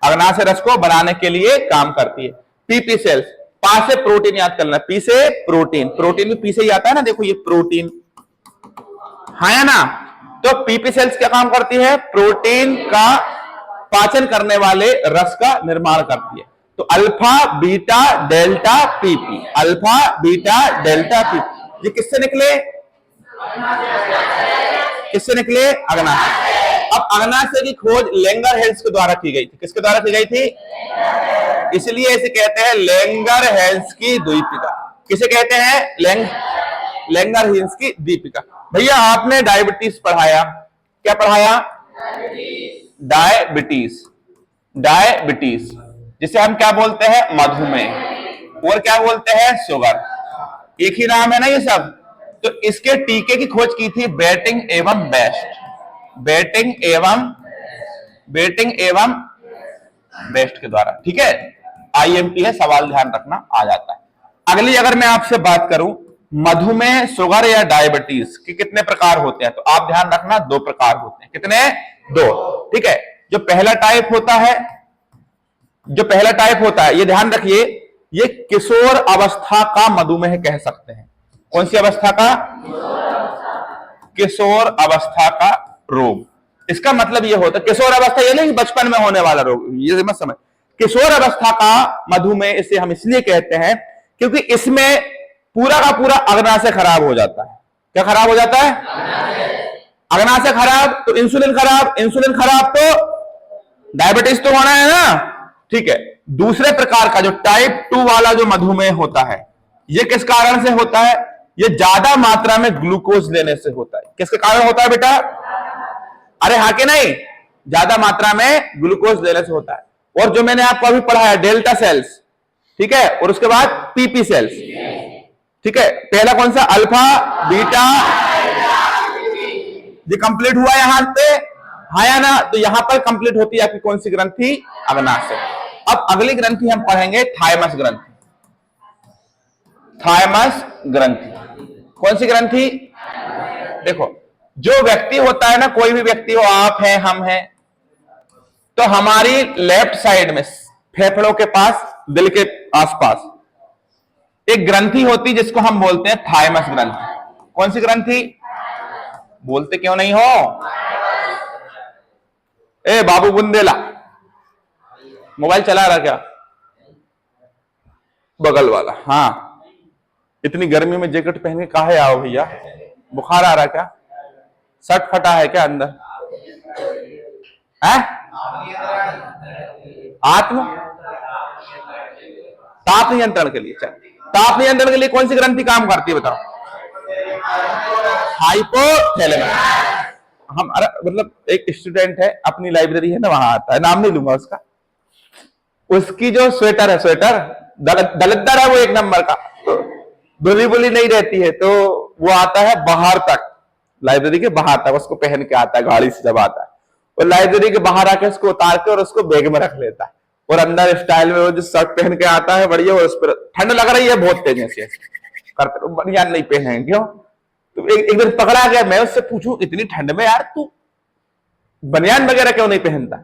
अग्ना से रस को बनाने के लिए काम करती है पीपी सेल्स। पा से प्रोटीन याद करना, पी से प्रोटीन, प्रोटीन भी पी से ही आता है ना, देखो ये प्रोटीन है ना। तो पीपी सेल्स क्या काम करती है? प्रोटीन का पाचन करने वाले रस का निर्माण करती है। तो alpha beta delta PP, alpha beta delta PP, ये किससे निकले? किससे निकले? अग्ना से। अब अग्नाशय की खोज लैंगर-हेल्स के द्वारा की गई थी। किसके द्वारा की गई थी? इसलिए इसे कहते हैं लैंगर-हेल्स की द्वीपिका। किसे कहते हैं? लैंगर-हेल्स की द्वीपिका। भैया आपने डायबिटीज पढ़ाया, क्या पढ़ाया? डायबिटीज, डायबिटीज जिसे हम क्या बोलते हैं? मधुमेह। और क्या बोलते हैं? शुगर। एक ही नाम है ना ये सब। तो इसके टीके की खोज की थी बेटिंग एवं बेस्ट, बेटिंग एवं बेस्ट के द्वारा। ठीक है, आईएमपी है, सवाल ध्यान रखना आ जाता है। अगली अगर मैं आपसे बात करूं मधुमेह, शुगर या डायबिटीज के कितने प्रकार होते हैं, तो आप ध्यान रखना 2 प्रकार होते हैं। कितने? 2। ठीक है, जो पहला टाइप होता है, ये ध्यान रखिए, ये किशोर अवस्था का मधुमेह कह सकते हैं। कौन सी अवस्था का? किशोर अवस्था का रोग। इसका मतलब ये होता है, किशोर अवस्था ये नहीं बचपन में होने वाला रोग, ये मत समझ। किशोर अवस्था का मधुमेह इसे हम इसलिए कहते हैं क्योंकि इसमें पूरा का पूरा अग्नाशय खराब हो जाता है। क्या खराब हो जाता है? अग्नाशय खराब तो इंसुलिन खराब, इंसुलिन खराब तो डायबिटीज तो होना है ना। ठीक है, दूसरे प्रकार का जो टाइप 2 वाला जो मधुमेह होता है, ये किस कारण से होता है? ये ज्यादा मात्रा में ग्लूकोज लेने से होता है। किसके कारण होता है बेटा? अरे हाँ के नहीं, ज्यादा मात्रा में ग्लूकोज लेने से होता है। और जो मैंने आपको अभी पढ़ा है डेल्टा सेल्स, ठीक है, और उसके बाद पीपी सेल्स। ठीक है, पहला कौन सा? अल्फा बीटा, ये कंप्लीट हुआ यहां पे, हाँ या ना? तो यहां पर कंप्लीट होती है आपकी कौन सी ग्रंथि? अग्नाशय। अब अगली ग्रंथि हम पढ़ेंगे थाइमस ग्रंथि। थाइमस ग्रंथि कौन सी ग्रंथि? देखो, जो व्यक्ति होता है ना, कोई भी व्यक्ति हो, आप हैं, हम हैं, तो हमारी लेफ्ट साइड में फेफड़ों के पास, दिल के आसपास एक ग्रंथि होती जिसको हम बोलते हैं थाइमस ग्रंथि। कौन सी ग्रंथि? बोलते क्यों नहीं हो? ए बाबू बुंदेला, मोबाइल चला रहा क्या? बगल वाला। हाँ, इतनी गर्मी में जैकेट पहन के काहे आओ भैया? बुखार आ रहा क्या? शर्ट फटा है क्या अंदर? है? आत्म ताप नियंत्रण के लिए। चल, ताप नियंत्रण के लिए कौन सी ग्रंथि काम करती है बताओ? हाइपोथैलेमस। हम मतलब एक स्टूडेंट है, अपनी लाइब्रेरी है ना, वहां आता है, नाम नहीं लूंगा उसका, उसकी जो स्वेटर है, स्वेटर दलिद्दर है वो, 1 नंबर का, धुली बुली नहीं रहती है, तो वो आता है बाहर तक, लाइब्रेरी के बाहर तक उसको पहन के आता है, गाड़ी से जब आता है, और लाइब्रेरी के बाहर आके उसको उतार के और उसको बैग में रख लेता है, और अंदर स्टाइल में वो जो शर्ट पहन के आता है बढ़िया, और उस पर ठंड लग रही है बहुत तेज से करते, बढ़िया नहीं पहने क्यों? तो एक दिन पकड़ा गया, मैं उससे पूछूं इतनी ठंड में यार तू बनियान वगैरह क्यों नहीं पहनता?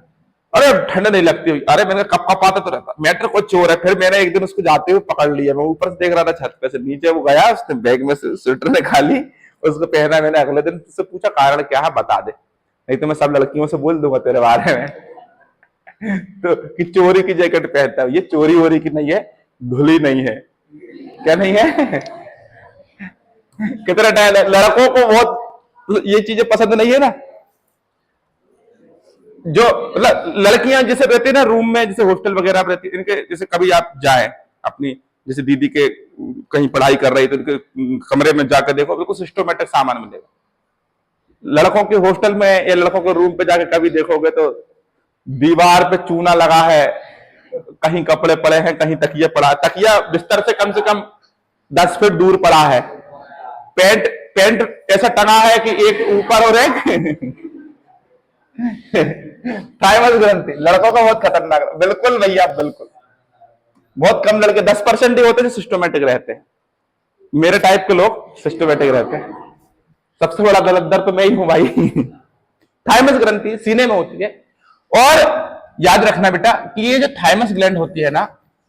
अरे ठंड नहीं लगती। अरे मैंने कब कब आता तो रहता, मैटर कोई चोर है। फिर मैंने एक दिन उसको जाते हुए पकड़ लिया, मैं ऊपर से देख रहा था छत पे से, नीचे वो गया, उसने बैग में से स्वेटर निकाली, उसको पहना। मैंने अगले दिन उससे पूछा कारण क्या है, बता दे, नहीं तो मैं सब लड़कियों से बोल दूंगा तेरे बारे में तो कि चोरी की जैकेट पहनता है। ये चोरी वोरी की नहीं है, धुली नहीं है, क्या नहीं है कितना टाइम लड़कों को बहुत ये चीजें पसंद नहीं है ना, जो लड़कियां जैसे रहती है ना रूम में, जैसे हॉस्टल वगैरह रहती है, इनके जैसे कभी आप जाए अपनी, जैसे दीदी के कहीं पढ़ाई कर रही तो इनके कमरे में जाकर देखो, बिल्कुल सिस्टमेटिक सामान मिलेगा। लड़कों के हॉस्टल में या लड़कों के रूम पे जाकर कभी देखोगे तो दीवार पे चूना लगा है, कहीं कपड़े पड़े हैं, कहीं तकिया पड़ा है, तकिया बिस्तर से कम 10 फीट दूर पड़ा है, पेंट पेंट ऐसा टंगा है कि एक ऊपर और एक थाइमस ग्रंथि लड़कों का बहुत खतरनाक। बिल्कुल भैया बिल्कुल, बहुत कम लड़के 10% ही होते हैं सिस्टमेटिक रहते हैं। मेरे टाइप के लोग सिस्टमेटिक रहते हैं। सबसे बड़ा गलत दर तो मैं ही हूं भाई। थाइमस ग्रंथि सीने में होती है। और याद रखना बेटा कि ये जो थाइमस ग्लैंड होती है ना,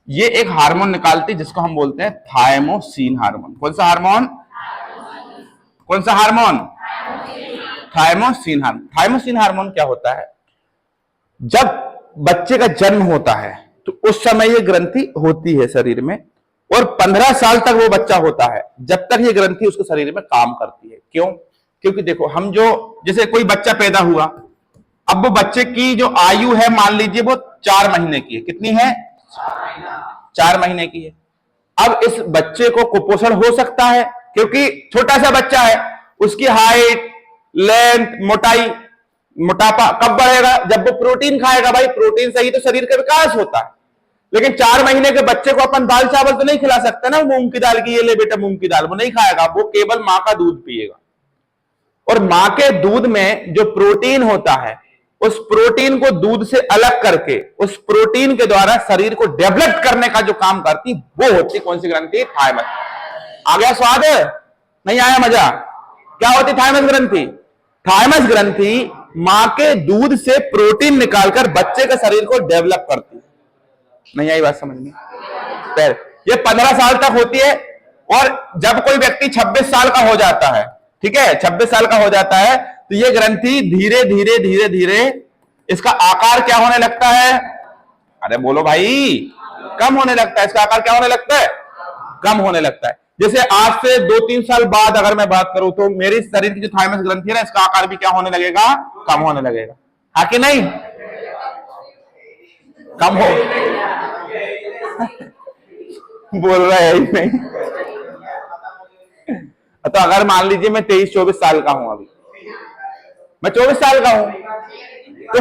ये एक हार्मोन निकालती है जिसको हम बोलते हैं थाइमोसिन हार्मोन। कौन सा हार्मोन? कौन सा hormone? Thymosin hormone. Thymosin hormone क्या होता है? जब बच्चे का जन्म होता है तो उस समय ये ग्रंथि होती है शरीर में, और 15 साल तक वो बच्चा होता है जब तक ये ग्रंथि उसके शरीर में काम करती है। क्यों? क्योंकि देखो, हम जो जैसे कोई बच्चा पैदा हुआ, अब वो बच्चे की जो आयु है मान लीजिए वो 4 महीने की है। कितनी है? 4 महीने की है। अब इस बच्चे को कुपोषण हो सकता है क्योंकि छोटा सा बच्चा है, उसकी हाइट, लेंथ, मोटाई, मोटापा कब बढ़ेगा? जब वो प्रोटीन खाएगा। भाई प्रोटीन से ही तो शरीर का विकास होता है। लेकिन 4 महीने के बच्चे को अपन दाल चावल तो नहीं खिला सकते ना, मूंग की दाल की, ये ले बेटा मूंग की दाल, वो नहीं खाएगा। वो केवल मां का दूध पिएगा। और मां के दूध में जो प्रोटीन होता है, उस प्रोटीन को दूध से अलग करके उस प्रोटीन के द्वारा शरीर को डेवलप करने का जो काम करती वो होती कौन सी ग्रंथि? थाइमस। आ गया स्वाद? नहीं आया मजा? क्या होती थाइमस ग्रंथि? थाइमस ग्रंथि मां के दूध से प्रोटीन निकालकर बच्चे के शरीर को डेवलप करती। नहीं आई बात समझ में? फिर ये 15 साल तक होती है। और जब कोई व्यक्ति 26 साल का हो जाता है, ठीक है, 26 साल का हो जाता है, तो ये ग्रंथि धीरे धीरे धीरे धीरे इसका आकार क्या होने लगता है? अरे बोलो भाई, कम होने लगता है। इसका आकार क्या होने लगता है? कम होने लगता है। जैसे आज से 2-3 साल बाद अगर मैं बात करूं तो मेरी शरीर की जो थाइमस ग्रंथि है ना, इसका आकार भी क्या होने लगेगा? कम होने लगेगा। हाँ कि नहीं? कम हो बोल रहा है ही नहीं। तो अगर मान लीजिए मैं 23-24 साल का हूं, अभी मैं 24 साल का हूं, तो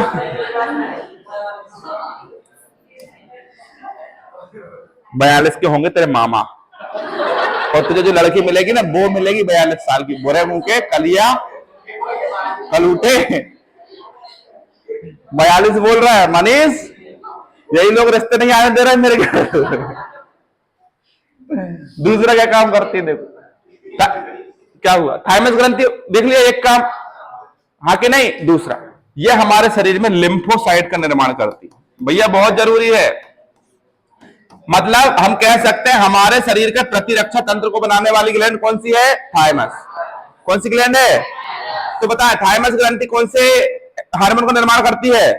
42 के होंगे तेरे मामा, और तुझे जो लड़की मिलेगी ना वो मिलेगी 42 साल की। बुरे मुंह के कलिया कलूटे। 42 बोल रहा है मनीष, यही लोग रिश्ते नहीं आने दे रहे मेरे घर। दूसरा क्या काम करती है? देखो क्या हुआ, थाइमस ग्रंथि देख लिया एक काम, हाँ कि नहीं? दूसरा, ये हमारे शरीर में लिम्फोसाइट का निर्माण करती है। भैया बहुत जरूरी है। मतलब हम कह सकते हैं हमारे शरीर के प्रतिरक्षा तंत्र को बनाने वाली ग्लैंड कौन सी है? थाइमस। कौन सी ग्लैंड है? तो बताएं, थाइमस ग्रंथि कौन से हार्मोन का निर्माण करती है?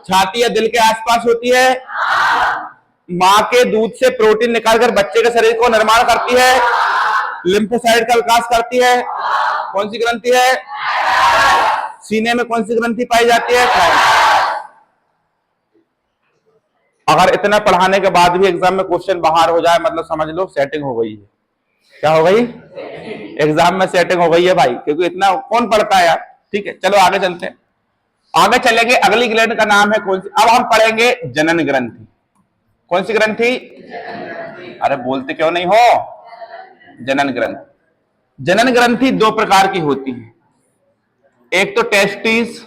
छाती या दिल के आसपास होती है। मां के दूध से प्रोटीन निकालकर बच्चे के शरीर को निर्माण करती है। लिम्फोसाइट का विकास करती है। कौन सी ग्रंथि है? सीने में कौन सी ग्रंथि पाई जाती है? अगर इतना पढ़ाने के बाद भी एग्जाम में क्वेश्चन बाहर हो जाए, मतलब समझ लो सेटिंग हो गई है। क्या हो गई? एग्जाम में सेटिंग हो गई है भाई, क्योंकि इतना कौन पढ़ता है यार। ठीक है, चलो आगे चलते हैं। आगे चलेंगे, अगली ग्लैंड का नाम है कौन सी? अब हम पढ़ेंगे जनन ग्रंथि। कौन सी ग्रंथि? अरे बोलते क्यों नहीं हो? जनन ग्रंथि। जनन ग्रंथि 2 प्रकार की होती है। एक तो टेस्टिस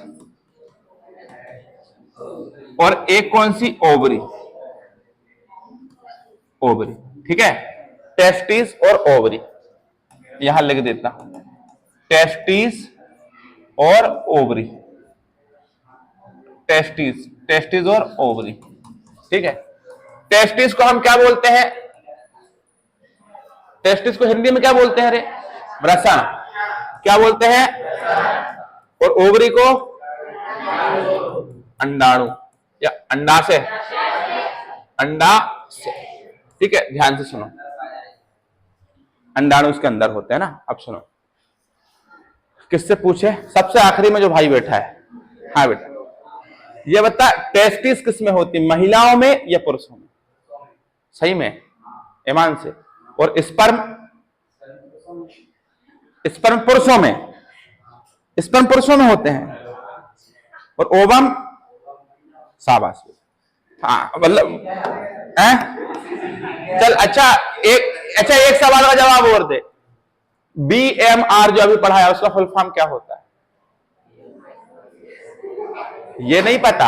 और एक कौन सी? ओवरी। ओवरी, ठीक है, टेस्टिस और ओवरी। यहां लिख देता हूं, टेस्टिस और ओवरी। टेस्टिस, टेस्टिस और ओवरी, ठीक है। टेस्टिस को हम क्या बोलते हैं? टेस्टिस को हिंदी में क्या बोलते हैं? रे वृषण। क्या बोलते हैं? और ओवरी को? अंडाणु या अंडाशय। अंडाशय, ठीक है, ध्यान से सुनो। अंडाणु उसके अंदर होते हैं ना। अब सुनो, किससे पूछे? सबसे आखिरी में जो भाई बैठा है। हाँ बेटा, ये बता, टेस्टिस किस में होती? महिलाओं में या पुरुषों में? सही में, ईमान से। और स्पर्म? स्पर्म पुरुषों में, स्पर्म पुरुषों में होते हैं। और ओवम? शाबाश, हाँ, मतलब चल एक सवाल का जवाब और दे। BMR जो अभी पढ़ा है उसका फुल फॉर्म क्या होता है? ये नहीं पता,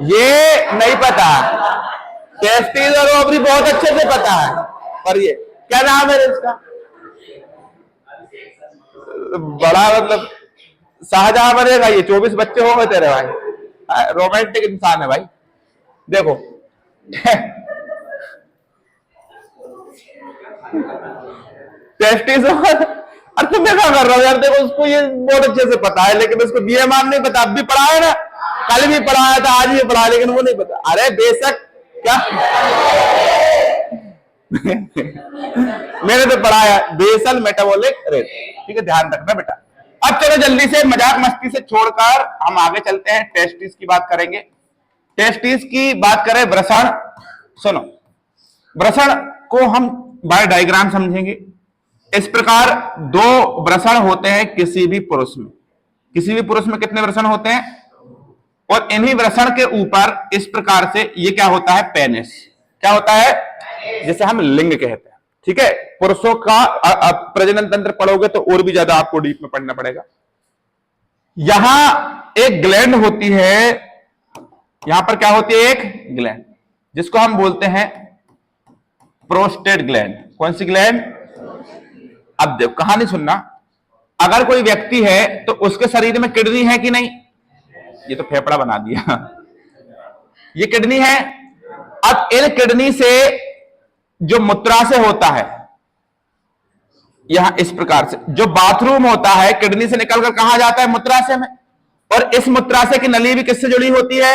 ये नहीं पता। टेस्टिस और ओवरी बहुत अच्छे से पता है, पर ये क्या नाम है इसका? बड़ा मतलब शाहजहां बनेगा ये। 24 बच्चे हो गए तेरे भाई, रोमांटिक इंसान है भाई। देखो टेस्टिस और तुम क्या कर रहे हो यार? देखो उसको ये बहुत अच्छे से पता है, लेकिन उसको BMR नहीं पता। अब भी पढ़ाया ना, कल भी पढ़ाया था, आज भी पढ़ाया, लेकिन वो नहीं पता। अरे बेशक क्या मैंने तो पढ़ाया बेसल मेटाबॉलिक रेट। ठीक है, ध्यान रखना बेटा। अब चलो जल्दी से मजाक मस्ती से छोड़कर हम आगे चलते हैं, टेस्टिस की बात करेंगे। टेस्टिस की बात करें, वृषण। सुनो, वृषण को हम बाय डायग्राम समझेंगे। इस प्रकार दो वृषण होते हैं किसी भी पुरुष में। किसी भी पुरुष में कितने वृषण होते हैं? और इन्हीं वृषण के ऊपर इस प्रकार से ये क्या होता है? पेनिस। क्या होता है? जिसे हम लिंग कहते हैं। ठीक है, पुरुषों का प्रजनन तंत्र पढ़ोगे तो और भी ज्यादा आपको डीप में पढ़ना पड़ेगा। यहां एक ग्लैंड होती है, यहां पर क्या होती है? एक ग्लैंड, जिसको हम बोलते हैं प्रोस्टेट ग्लैंड। कौन सी ग्लैंड? अब देखो, कहानी सुनना। अगर कोई व्यक्ति है तो उसके शरीर में किडनी है कि नहीं? ये तो फेफड़ा बना दिया, ये किडनी है। अब इन किडनी से जो मूत्राशय होता है, यहां इस प्रकार से जो बाथरूम होता है, किडनी से निकलकर कहां जाता है? मूत्राशय में। और इस मूत्राशय की नली भी किससे जुड़ी होती है?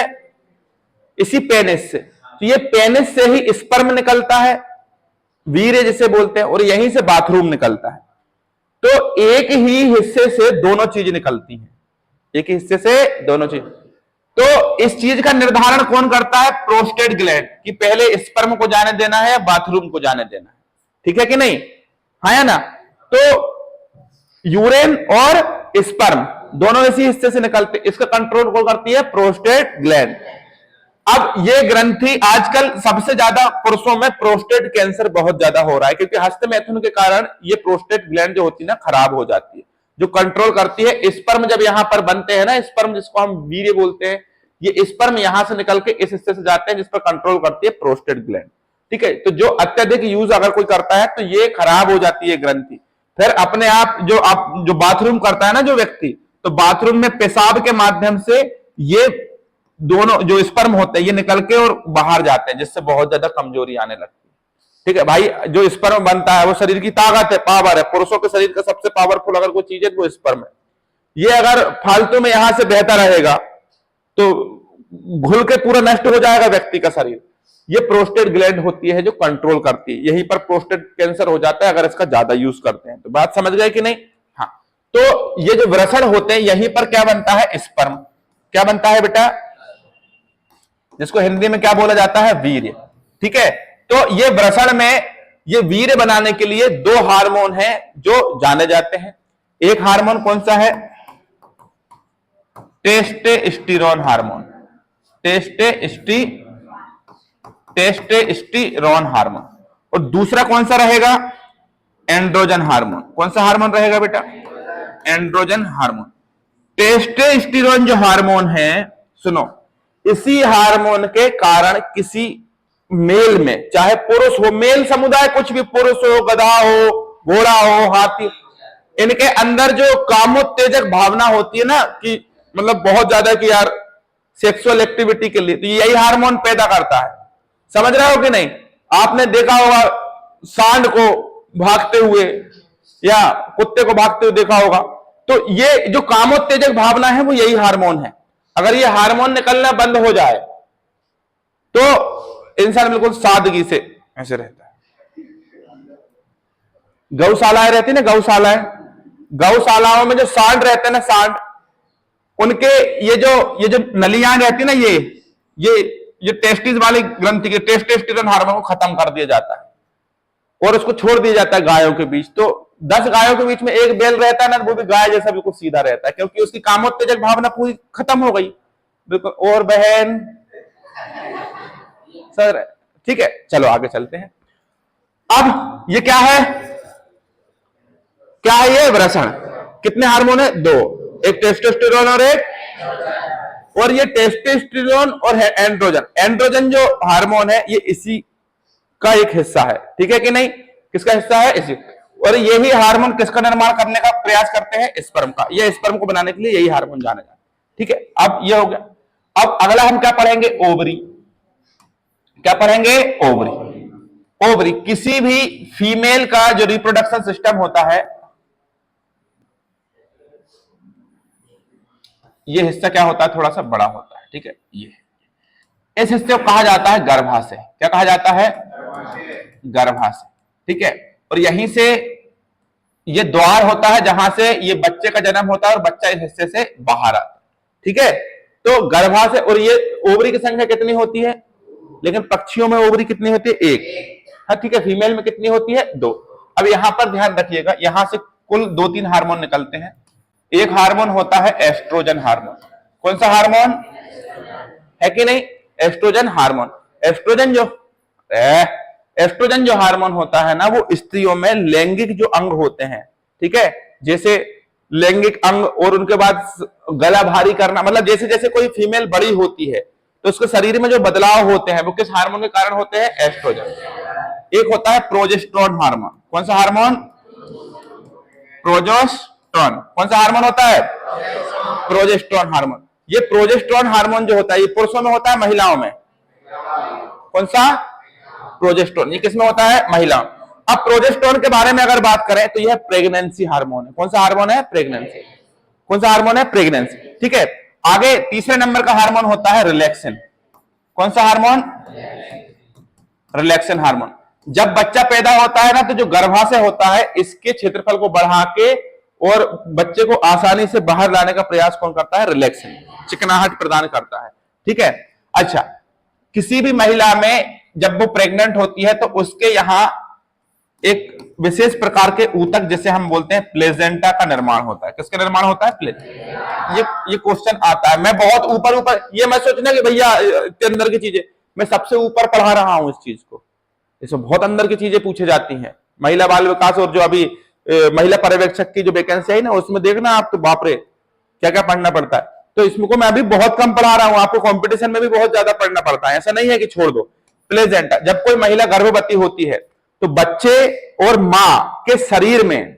इसी पेनिस से। तो ये पेनिस से ही स्पर्म निकलता है, वीर्य जिसे बोलते हैं, और यहीं से बाथरूम निकलता है। तो एक ही हिस्से से दोनों चीज निकलती हैं, एक ही हिस्से से दोनों चीज। तो इस चीज का निर्धारण कौन करता है? प्रोस्टेट ग्लैंड, कि पहले स्पर्म को जाने देना है या बाथरूम को जाने देना है। ठीक है कि नहीं? हाँ या ना? तो यूरिन और स्पर्म दोनों इसी हिस्से से निकलते, इसका कंट्रोल कौन करती है? Prostate gland. अब ये ग्रंथि आजकल सबसे ज्यादा पुरुषों में प्रोस्टेट कैंसर बहुत ज्यादा हो रहा है, क्योंकि हस्तमैथुन के कारण ये प्रोस्टेट ग्लैंड जो होती है ना, खराब हो जाती है। जो कंट्रोल करती है स्पर्म, जब यहां पर बनते हैं ना स्पर्म, जिसको हम वीर्य बोलते हैं, ये स्पर्म यहां से निकल के इस हिस्से से जाते हैं, जिस पर कंट्रोल करती है प्रोस्टेट ग्लैंड। ठीक है, तो जो अत्यधिक यूज अगर कोई करता है तो ये खराब हो जाती है ग्रंथि। फिर अपने आप जो बाथरूम करता है ना जो व्यक्ति, तो बाथरूम में पेशाब के माध्यम से ये दोनों जो स्पर्म होते हैं ये निकल के और बाहर जाते हैं, जिससे बहुत ज्यादा कमजोरी आने लगती है। ठीक है भाई, जो स्पर्म बनता है वो शरीर की ताकत है, पावर है। पुरुषों के शरीर का सबसे पावरफुल अगर कोई चीज है तो वो स्पर्म है। ये अगर फालतू में यहां से बहता रहेगा तो घुल के पूरा नष्ट हो जाएगा व्यक्ति का शरीर। ये प्रोस्टेट ग्लैंड होती है जो कंट्रोल करती है, यहीं पर प्रोस्टेट कैंसर हो जाता है अगर इसका ज्यादा यूज करते हैं। तो बात समझ गए कि नहीं? हाँ, तो ये जो वृषण होते हैं यहीं पर क्या बनता है? स्पर्म। क्या बनता है बेटा? जिसको हिंदी में क्या बोला जाता है? वीर्य। ठीक है, तो ये वृषण में ये वीर्य बनाने के लिए दो हार्मोन हैं जो जाने जाते हैं। एक हार्मोन कौन सा है? Testosterone hormone. Testosterone hormone. और दूसरा कौन सा रहेगा? Androgen hormone. कौन सा हार्मोन रहेगा बेटा? Androgen hormone. टेस्टोस्टेरोन जो हार्मोन है, सुनो, इसी हार्मोन के कारण किसी मेल में, चाहे पुरुष हो, मेल समुदाय कुछ भी, पुरुष हो, गधा हो, घोड़ा हो, हाथी, इनके अंदर जो कामोत्तेजक भावना होती है ना, कि मतलब बहुत ज्यादा कि यार सेक्सुअल एक्टिविटी के लिए, तो यही हार्मोन पैदा करता है। समझ रहे हो कि नहीं? आपने देखा होगा सांड को भागते हुए या कुत्ते को भागते हुए देखा होगा, तो ये जो कामोत्तेजक भावना है वो यही हार्मोन है। अगर ये हार्मोन निकलना बंद हो जाए तो इंसान बिल्कुल सादगी से ऐसे रहता है। गौशालाएं रहती है ना, गौशालाओं में जो सांड रहते हैं ना, सांड, उनके ये जो नलियां रहती है ना, ये टेस्टिस वाली ग्रंथि के टेस्टोस्टेरोन हार्मोन को खत्म कर दिया जाता है और उसको छोड़ दिया जाता है गायों के बीच। तो 10 गायों के बीच में एक बैल रहता है ना, वो भी गाय जैसा बिल्कुल सीधा रहता है, क्योंकि उसकी कामोत्तेजक भावना पूरी खत्म हो गई। बिल्कुल। और बहन सर ठीक है, चलो आगे चलते हैं। अब ये क्या है, क्या है ये वृषण। कितने हार्मोन है, दो, एक टेस्टोस्टेरोन और ये टेस्टोस्टेरोन और है एंड्रोजन। एंड्रोजन जो हार्मोन है ये इसी का एक हिस्सा है, ठीक है कि नहीं, किसका हिस्सा है, इसी। और यही हार्मोन किसका निर्माण करने का प्रयास करते हैं, स्पर्म का। ये स्पर्म को बनाने के लिए यही हार्मोन जाना जाता है, ठीक है। अब ये हो गया। अब अगला हम क्या पढ़ेंगे, ओवरी। क्या पढ़ेंगे, ओवरी। ओवरी किसी भी फीमेल का जो रिप्रोडक्शन सिस्टम होता है, ये हिस्सा क्या होता है, थोड़ा सा बड़ा होता है, ठीक है। ये इस हिस्से को कहा जाता है गर्भाशय। क्या कहा जाता है, गर्भाशय, ठीक है। और यहीं से ये द्वार होता है जहां से ये बच्चे का जन्म होता है और बच्चा इस हिस्से से बाहर आता है, ठीक है। तो गर्भाशय, और ये ओवरी की संख्या कितनी होती है, लेकिन पक्षियों में ओवरी कितनी होती है, एक, हाँ ठीक है। फीमेल में कितनी होती है, दो। अब यहां पर ध्यान रखिएगा, यहां से कुल 2-3 हार्मोन निकलते हैं। एक हार्मोन होता है एस्ट्रोजन हार्मोन। कौन सा हार्मोन है कि नहीं, एस्ट्रोजन हार्मोन। एस्ट्रोजन जो हार्मोन होता है ना, वो स्त्रियों में लैंगिक जो अंग होते हैं, ठीक है, जैसे लैंगिक अंग, और उनके बाद गला भारी करना, मतलब जैसे जैसे कोई फीमेल बड़ी होती है तो उसके शरीर में जो बदलाव होते हैं वो किस हार्मोन के कारण होते हैं, एस्ट्रोजन। एक होता है प्रोजेस्टेरोन हार्मोन। कौन सा हार्मोन, प्रोजेस्टेरोन। कौन सा हार्मोन होता है, प्रोजेस्टेरोन हार्मोन। ये प्रोजेस्टेरोन हार्मोन जो होता है ये पुरुषों में होता है, महिलाओं में, कौन सा, प्रोजेस्टेरोन। ये किसमें होता है, महिलाओं। अब प्रोजेस्टेरोन के बारे में अगर बात करें तो यह प्रेगनेंसी हार्मोन है। कौन सा हार्मोन है, प्रेगनेंसी। कौन सा हार्मोन है, प्रेगनेंसी, ठीक है। आगे तीसरे नंबर का हार्मोन होता है रिलैक्सिन। कौन सा हार्मोन, रिलैक्सिन हार्मोन। जब बच्चा पैदा होता है ना, तो जो गर्भाशय होता है इसके क्षेत्रफल को बढ़ा के और बच्चे को आसानी से बाहर लाने का प्रयास कौन करता है, रिलैक्सिन, चिकनाहट प्रदान करता है, ठीक है। अच्छा, किसी भी महिला में जब वो प्रेग्नेंट होती है तो उसके यहां एक विशेष प्रकार के ऊतक, जिसे हम बोलते हैं प्लेजेंटा, का निर्माण होता है। किसका निर्माण होता है, ये क्वेश्चन आता है। मैं बहुत ऊपर ये मैं सोचना कि भैया इतने अंदर की चीजें, मैं सबसे ऊपर पढ़ा रहा हूं इस चीज को, इसमें बहुत अंदर की चीजें पूछे जाती हैं। महिला बाल विकास और जो अभी महिला पर्यवेक्षक की जो वैकेंसी है ना, उसमें देखना आप, तो बाप रे क्या क्या पढ़ना पड़ता है। तो इसमें को मैं अभी बहुत कम पढ़ा रहा हूं, आपको कंपटीशन में भी बहुत ज्यादा पढ़ना पड़ता है, ऐसा नहीं है कि छोड़ दो। प्लेजेंटा, जब कोई महिला गर्भवती होती है तो बच्चे और मां के शरीर में,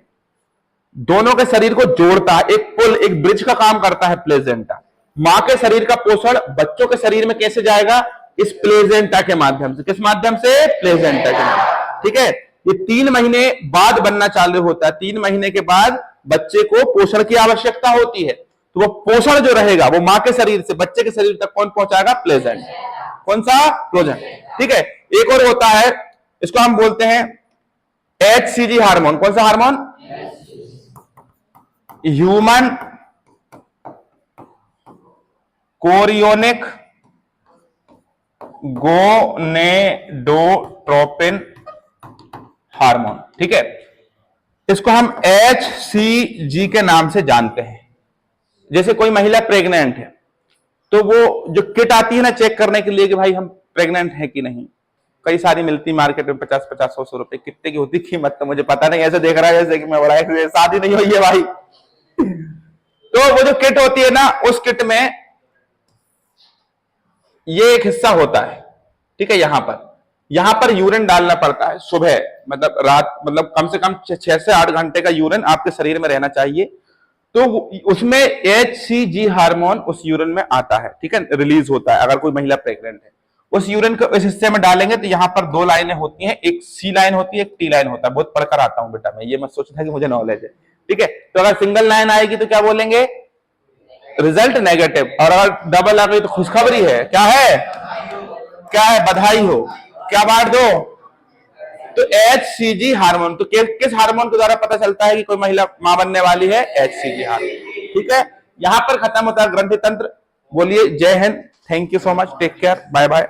दोनों के शरीर को जोड़ता है, एक पुल, एक ब्रिज का काम करता है प्लेजेंटा। मां के शरीर का पोषण बच्चों के शरीर में कैसे जाएगा, इस प्लेजेंटा के माध्यम से। किस माध्यम से, प्लेजेंटा के माध्यम, ठीक है। ये 3 महीने बाद बनना चालू होता है। 3 महीने के बाद बच्चे को पोषण की आवश्यकता होती है, तो वो पोषण जो रहेगा वो मां के शरीर से बच्चे के शरीर तक कौन पहुंचाएगा, प्लेजेंटा। कौन सा, प्लेजेंटा, ठीक है। एक और होता है, इसको हम बोलते हैं HCG हार्मोन। कौन सा hormone, human chorionic gonadotropin hormone, ठीक है। इसको हम HCG के नाम से जानते हैं। जैसे कोई महिला प्रेग्नेंट है तो वो जो किट आती है ना चेक करने के लिए कि भाई हम प्रेग्नेंट है कि नहीं, कई सारी मिलती मार्केट में, 50-50, 100-100 रुपए, कितने की होती कीमत तो मुझे पता नहीं, ऐसे देख रहा है जैसे कि मैं बड़ा शादी नहीं हुई है भाई। तो वो जो किट होती है ना, उस किट में ये एक हिस्सा होता है, ठीक है। यहां पर यूरिन डालना पड़ता है सुबह, मतलब रात, मतलब कम से कम 6 से 8 घंटे का यूरिन आपके शरीर में रहना चाहिए। तो उसमें HCG हार्मोन उस यूरिन में आता है, ठीक है, रिलीज होता है अगर कोई महिला प्रेग्नेंट है। उस यूरिन को इस हिस्से में डालेंगे तो यहां पर 2 लाइनें होती हैं, एक C लाइन होती है, एक T लाइन होता है। बहुत पढ़कर आता हूं बेटा मैं, ये मत सोचना कि मुझे नॉलेज है, ठीक है। तो अगर सिंगल लाइन आएगी तो क्या बोलेंगे, रिजल्ट नेगेटिव, और अगर डबल आ गई तो खुशखबरी है, क्या है, क्या है, बधाई हो, क्या बांट दो। तो HCG हार्मोन, तो किस हार्मोन के द्वारा पता चलता है कि कोई महिला मां बनने वाली है, HCG हार्मोन, ठीक है। यहां पर खत्म होता है ग्रंथि तंत्र। बोलिए जय हिंद, thank you so much, take care, bye bye.